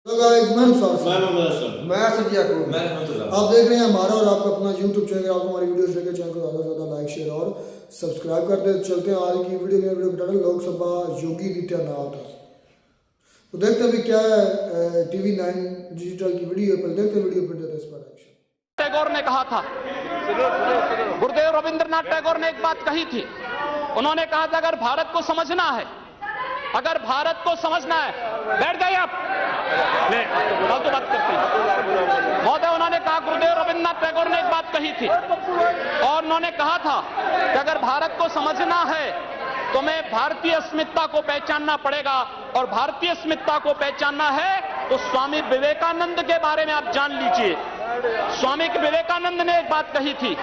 तो गाइस मैं संध्या को आप देख रहे हैं हमारा और आपका अपना YouTube चैनल। आपको हमारी वीडियोस देखे चैनल को ज़्यादा से ज़्यादा लाइक शेयर और सब्सक्राइब कर दे। चलते हैं आज की वीडियो का टाइटल लोकसभा योगी आदित्यनाथ। तो देखते हैं अभी क्या है TV9 डिजिटल की वीडियो पर। देखते हैं वीडियो पर, देते हैं इस पर एक्शन। टैगोर ने कहा था, गुरुदेव रविंद्रनाथ टैगोर ने एक बात कही थी। उन्होंने कहा था अगर भारत को समझना है, अगर भारत को समझना है, बैठ जाइए आप, फालतू बात करते हैं महोदय। उन्होंने कहा, गुरुदेव रविंद्रनाथ टैगोर ने एक बात कही थी और उन्होंने कहा था कि अगर भारत को समझना है तो मैं भारतीय अस्मिता को पहचानना पड़ेगा, और भारतीय अस्मिता को पहचानना है तो स्वामी विवेकानंद के बारे में आप जान लीजिए। स्वामी विवेकानंद ने एक बात कही थी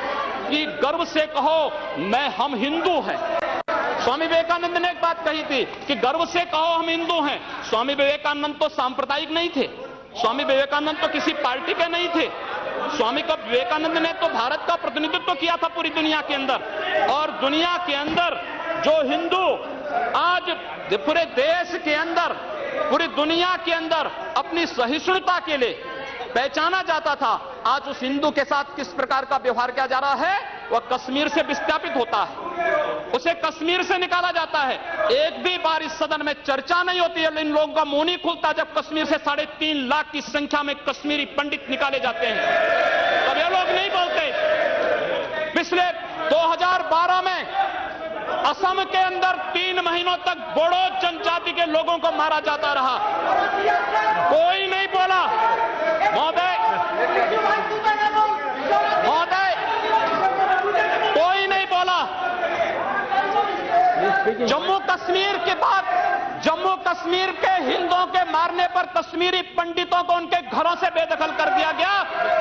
कि गर्व से कहो हम हिंदू हैं। स्वामी विवेकानंद ने एक बात कही थी कि गर्व से कहो हम हिंदू हैं। स्वामी विवेकानंद तो सांप्रदायिक नहीं थे, स्वामी विवेकानंद तो किसी पार्टी के नहीं थे। स्वामी विवेकानंद ने तो भारत का प्रतिनिधित्व किया था पूरी दुनिया के अंदर, और दुनिया के अंदर जो हिंदू आज पूरे देश के अंदर, पूरी दुनिया के अंदर अपनी सहिष्णुता के लिए पहचाना जाता था, आज उस हिंदू के साथ किस प्रकार का व्यवहार किया जा रहा है, वह कश्मीर से विस्थापित होता है, उसे कश्मीर से निकाला जाता है। एक भी बार इस सदन में चर्चा नहीं होती है, इन लोगों का मुंह नहीं खुलता जब कश्मीर से 3.5 लाख की संख्या में कश्मीरी पंडित निकाले जाते हैं, तब ये लोग नहीं बोलते। पिछले 2012 में असम के अंदर 3 महीनों तक बोडो जनजाति के लोगों को मारा जाता रहा, कोई नहीं बोला। महोदय, कोई नहीं बोला। जम्मू कश्मीर के बाद जम्मू कश्मीर के हिंदुओं के मारने पर कश्मीरी पंडितों को उनके घरों से बेदखल कर दिया गया,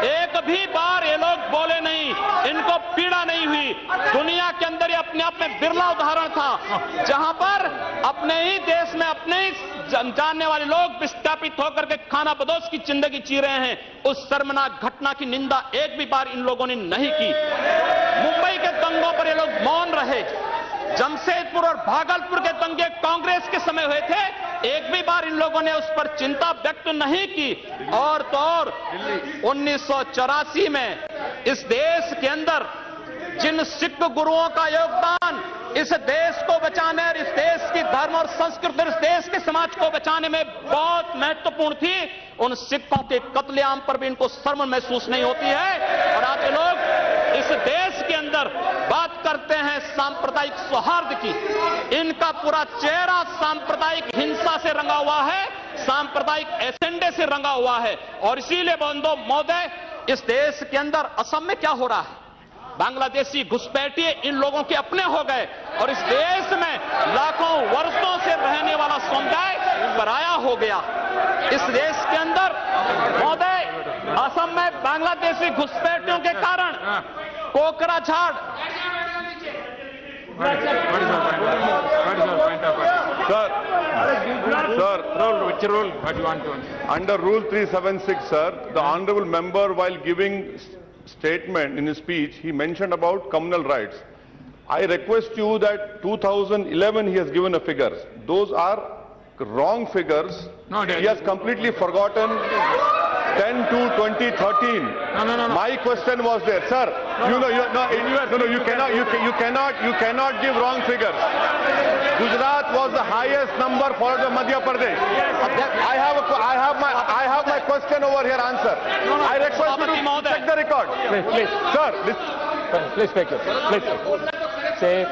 एक भी बार ये लोग बोले नहीं, इनको पीड़ा नहीं हुई। दुनिया के अंदर ये अपने आप में बिरला उदाहरण था जहां पर अपने ही देश में अपने ही जानने वाले लोग विस्थापित होकर के खाना बदोश की जिंदगी जी रहे हैं। उस शर्मनाक घटना की निंदा एक भी बार इन लोगों ने नहीं की। मुंबई के दंगों पर ये लोग मौन रहे। जमशेदपुर और भागलपुर के दंगे कांग्रेस के समय हुए थे, एक भी बार इन लोगों ने उस पर चिंता व्यक्त नहीं की। और तो और 1984 में इस देश के अंदर जिन सिख गुरुओं का योगदान इस देश को बचाने और इस देश की धर्म और संस्कृति और इस देश के समाज को बचाने में बहुत महत्वपूर्ण थी, उन सिखों के कत्लेआम पर भी इनको शर्म महसूस नहीं होती है। और आज लोग इस देश के अंदर बात करते हैं सांप्रदायिक सौहार्द की, इनका पूरा चेहरा सांप्रदायिक हिंसा से रंगा हुआ है, सांप्रदायिक एजेंडे से रंगा हुआ है। और इसीलिए बंधु महोदय, इस देश के अंदर असम में क्या हो रहा है, बांग्लादेशी घुसपैठिए इन लोगों के अपने हो गए, और इस देश में लाखों वर्षों से रहने वाला समुदाय पराया हो गया। इस देश के अंदर महोदय, असम में बांग्लादेशी घुसपैठियों के कारण Kokrajhar Under Rule 376, sir, the honourable member, while giving statement in his speech, he mentioned about communal rights. I request you that 2011 he has given a figures. Those are wrong figures. No, he has completely forgotten 10 to 2013. No. My question was there, sir. You cannot give wrong figures. Gujarat was the highest number followed by Madhya Pradesh. I have my question over here answer. I request you to check the record. Please. Sir, Please take it. Please. Say.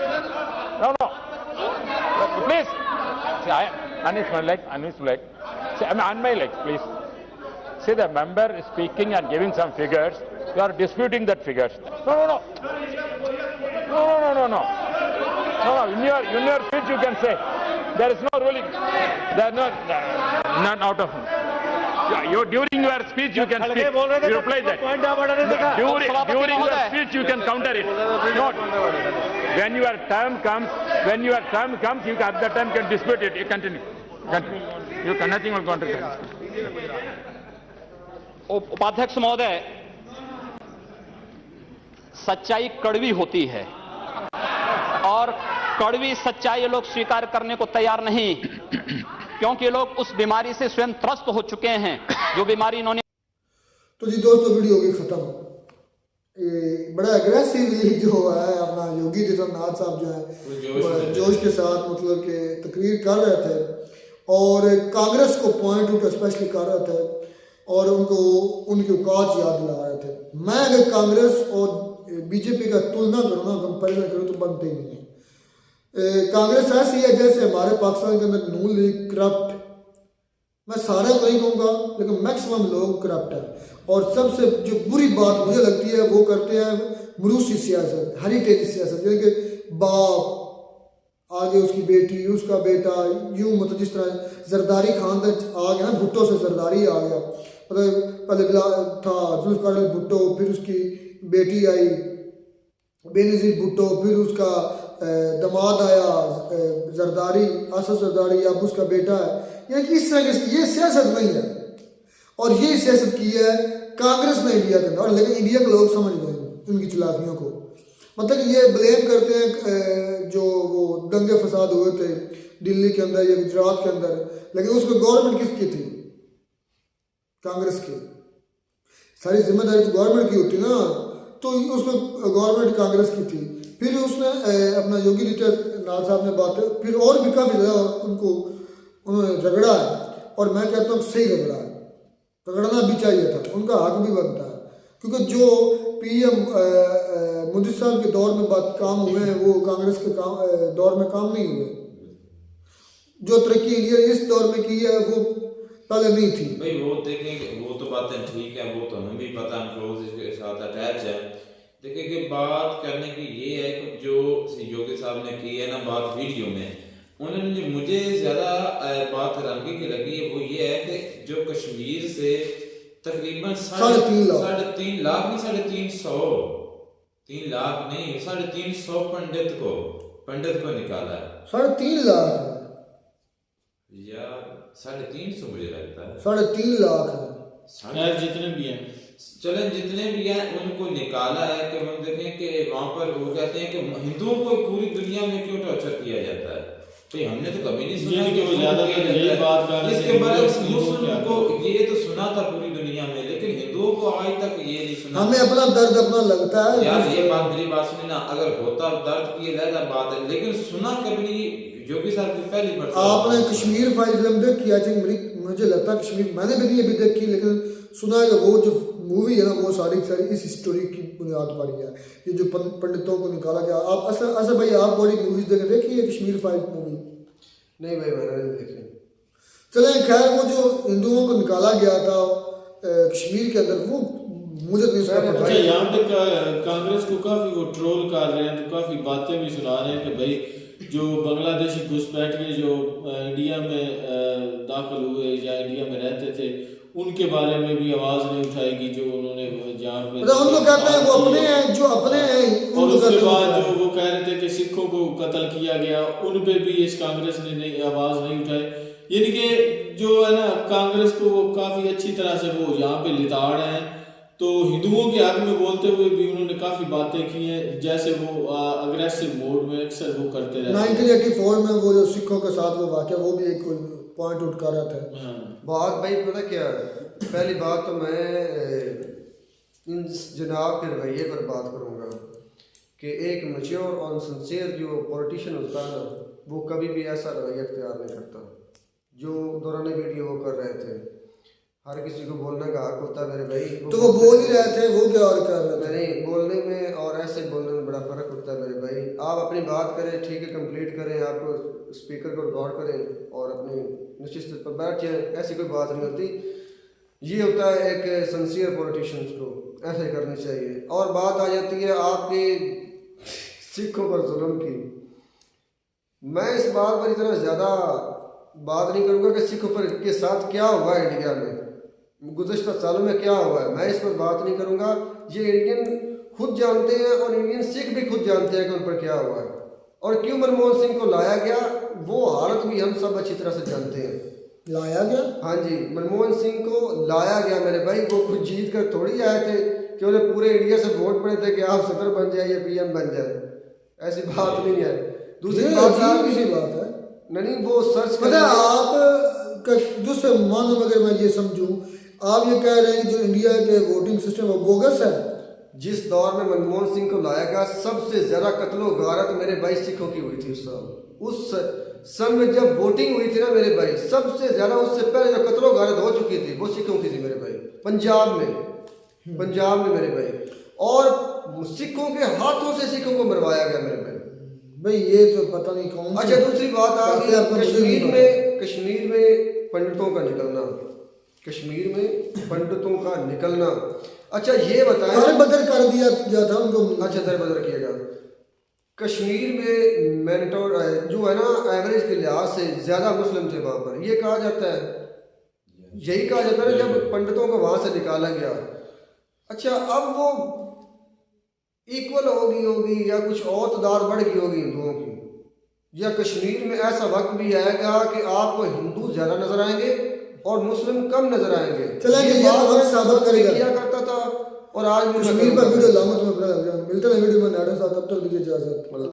No. Please. See, unmute my leg. Say, on my leg, please. See, the member is speaking and giving some figures. You are disputing that figures. No. In your speech you can say there is no ruling. There is not out of. During your speech you can speak. You reply that. During your speech you can counter it. Not when your term comes. You at that time can dispute it. You continue. You can nothing will counter. उपाध्यक्ष महोदय, सच्चाई कड़वी होती है और कड़वी सच्चाई लोग स्वीकार करने को तैयार नहीं। क्योंकि लोग उस बीमारी से स्वयं त्रस्त हो चुके हैं, जो बीमारी इन्होंने। तो जी दोस्तों वीडियो होगी ख़त्म। ये बड़ा अग्रेसिवली जो है अपना योगी आदित्यनाथ साहब जो है जोश के साथ मतलब कि तकरीर कर रहे थे और कांग्रेस को पॉइंट आउट स्पेशली कर रहे थे और उनको उनकी औकात याद दिला रहे थे। मैं अगर कांग्रेस और बीजेपी का तुलना करूँ ना, कंपेरिजन करूँ तो बनते ही नहीं है। कांग्रेस ऐसी है जैसे हमारे पाकिस्तान के अंदर नून लीग करप्ट, मैं सारे को नहीं कहूँगा लेकिन मैक्सिमम लोग करप्ट है। और सबसे जो बुरी बात मुझे लगती है वो करते हैं मरूसी सियासत, हेरिटेज सियासत, यानी कि बाप आगे उसकी बेटी उसका बेटा यूं, मतलब जिस तरह जरदारी खानदान आ गया ना, भुट्टो से जरदारी आ गया, मतलब पहले था जुल्फ़िकार अली भुट्टो, फिर उसकी बेटी आई बेनज़ीर भुट्टो, फिर उसका दामाद आया जरदारी असद जरदारी, अब उसका बेटा है। यानी इस तरह की ये सियासत नहीं है और ये सियासत की है कांग्रेस ने इंडिया के अंदर, और लेकिन इंडिया के लोग समझ गए उनकी चलाकियों को। मतलब ये ब्लेम करते हैं जो वो दंगे फसाद हुए थे दिल्ली के अंदर या गुजरात के अंदर, लेकिन उसमें गवर्नमेंट किसकी थी? कांग्रेस की। सारी जिम्मेदारी तो गवर्नमेंट की होती ना, तो उसमें गवर्नमेंट कांग्रेस की थी। फिर उसने अपना योगी आदित्यनाथ साहब ने बात, फिर और भी काफ़ी ज़्यादा उनको उन्होंने रगड़ा है और मैं कहता हूँ सही रगड़ा है, रगड़ना भी चाहिए था, उनका हक भी बनता है। क्योंकि जो पीएम मोदी साहब के दौर में बात काम हुए हैं वो कांग्रेस के दौर में काम नहीं हुए। जो तरक्की इंडिया ने इस दौर में की है वो पहले नहीं थी। भाई वो देखेंगे, वो तो बातें ठीक है, वो तो हमें भी पता, हम क्लोज इसके साथ अटैच है। देखिए कि बात करने की ये है कि जो योगी साहब ने की है ना बात वीडियो में, उन्होंने मुझे ज्यादा बात हैरानगी की लगी है वो ये है कि जो कश्मीर से तकरीबन 3.5 लाख नहीं 3.5 लाख नहीं 350 पंडित को निकाला है। 3.5 लाख या 350 मुझे लगता है 3.5 लाख जितने भी हैं, चलें जितने भी हैं उनको निकाला है। कि हम देखें कि वहां पर वो कहते हैं कि हिंदुओं को पूरी दुनिया में क्यों टॉर्चर किया जाता है, तो हमने तो कभी नहीं सुना कि वो ज्यादातर यही बात कर रहे हैं। इसके बरक्स मुस्लिम को ये तो सुना था पूरी दुनिया में, लेकिन हिंदुओं को आज तक ये नहीं सुना। हमें अपना दर्द अपना लगता है यार, ये बात मेरी बात सुनी ना, अगर होता दर्द की अलग बात है, लेकिन सुना कभी नहीं। योगी साहब की पहली बार आपने कश्मीर फाइल फिल्म देखी? आई थिंक मुझे लगता है कश्मीर, मैंने भी नहीं अभी देखी, लेकिन सुना है कि वो जो मूवी है ना वो सारी इस स्टोरी की बुनियाद पर ही है, ये जो पंडितों को निकाला गया। आप असर भाई आप बड़ी मूवीज देखी है कश्मीर फाइल मूवी? नहीं भाई मैंने नहीं देखी। चले खैर, वो जो हिंदुओं को निकाला गया था कश्मीर के अंदर वो मुझे नहीं पता। यहाँ पे कांग्रेस को काफी वो ट्रोल कर रहे हैं, तो काफी बातें भी सुना रहे हैं कि भाई जो बांग्लादेशी घुसपैठिए जो इंडिया में दाखिल हुए या इंडिया में रहते थे उनके बारे में भी आवाज नहीं उठाएगी, जो उन्होंने जहाँ पे उनको कहते हैं वो अपने हैं, जो अपने हैं। और उसके बाद जो वो कह रहे थे कि सिखों को कत्ल किया गया, उन पे भी इस कांग्रेस ने आवाज नहीं उठाई। यानी कि जो है ना कांग्रेस को वो काफी अच्छी तरह से वो यहाँ पे लिताड़ है। तो हिंदुओं के हक में बोलते हुए भी उन्होंने काफी बातें की हैं, जैसे वो अग्रेसिव मोड में अक्सर वो करते रहते हैं। 1984 में वो जो सिखों के साथ वो वाकया, वो भी एक पॉइंट आउट कर रहा था। बात भाई पता क्या है, पहली बात तो मैं इन जनाब के रवैये पर बात करूँगा कि एक मैच्योर और सिंसियर जो पॉलिटिशियन होता है ना वो कभी भी ऐसा रवैया इख्तियार नहीं करता जो दौरान वीडियो वो कर रहे थे। हर किसी को बोलने का हक होता है मेरे भाई, तो वो बोल ही रहे थे, वो क्या और कर रहे थे? नहीं, बोलने में और ऐसे बोलने में बड़ा फ़र्क होता है मेरे भाई। आप अपनी बात करें, ठीक है, कंप्लीट करें, आपको स्पीकर को रिकॉर्ड करें और अपनी निश्चित पर बैठ जाए, ऐसी कोई बात नहीं होती। ये होता है एक सिंसियर पॉलिटिशियंस को ऐसे करनी चाहिए। और बात आ जाती है आपके सिखों पर जुल्म की। मैं इस बात पर इतना ज़्यादा बात नहीं करूँगा कि सिखों पर के साथ क्या हुआ है इंडिया में, गुज़श्ता सालों में क्या हुआ है, मैं इस पर बात नहीं करूँगा। ये इंडियन खुद जानते हैं और इंडियन सिख भी खुद जानते हैं कि उन पर क्या हुआ है और क्यों मनमोहन सिंह को लाया गया, वो हालत भी हम सब अच्छी तरह से जानते हैं। लाया गया? हाँ जी, मनमोहन सिंह को लाया गया मेरे भाई। वो खुद जीत कर थोड़ी आए थे कि उन्हें पूरे इंडिया से वोट पड़े थे कि आप सदर बन जाए या पीएम बन जाए, ऐसी बात नहीं है। दूसरी बात है नहीं वो सर्च पता है आप दूसरे मानो अगर मैं ये समझूं, आप ये कह रहे हैं कि जो इंडिया के वोटिंग सिस्टम है बोगस है। जिस दौर में मनमोहन सिंह को लाया गया सबसे ज्यादा कत्लो गारत मेरे भाई सिखों की हुई थी उस समय जब वोटिंग हुई थी ना मेरे भाई, सबसे ज्यादा उससे पहले जो कत्लो गारत हो चुकी थी वो सिखों की थी मेरे भाई, पंजाब में मेरे भाई, और सिखों के हाथों से सिखों को मरवाया गया मेरे भाई। ये तो पता नहीं कौन। अच्छा दूसरी बात आ गई कश्मीर में पंडितों का निकलना, अच्छा ये बताएं बदर कर दिया था उनको। अच्छा दरबदर किएगा। कश्मीर में मैंडेटोर जो है ना एवरेज के लिहाज से ज्यादा मुस्लिम थे वहां पर, ये कहा जाता है, यही कहा जाता है जब पंडितों को वहां से निकाला गया। अच्छा अब वो इक्वल होगी या कुछ और तादाद बढ़ गई होगी हिंदुओं की, या कश्मीर में ऐसा वक्त भी आएगा कि आपको हिंदू ज्यादा नजर आएंगे और मुस्लिम कम नजर आएंगे। चलेंगे ये तो वक्त साबित करेगा किया करता था और आज भी कश्मीर पर वीडियो लामत में मिलते हैं वीडियो में नाडा साहब, तब तक दीजिए इजाजत।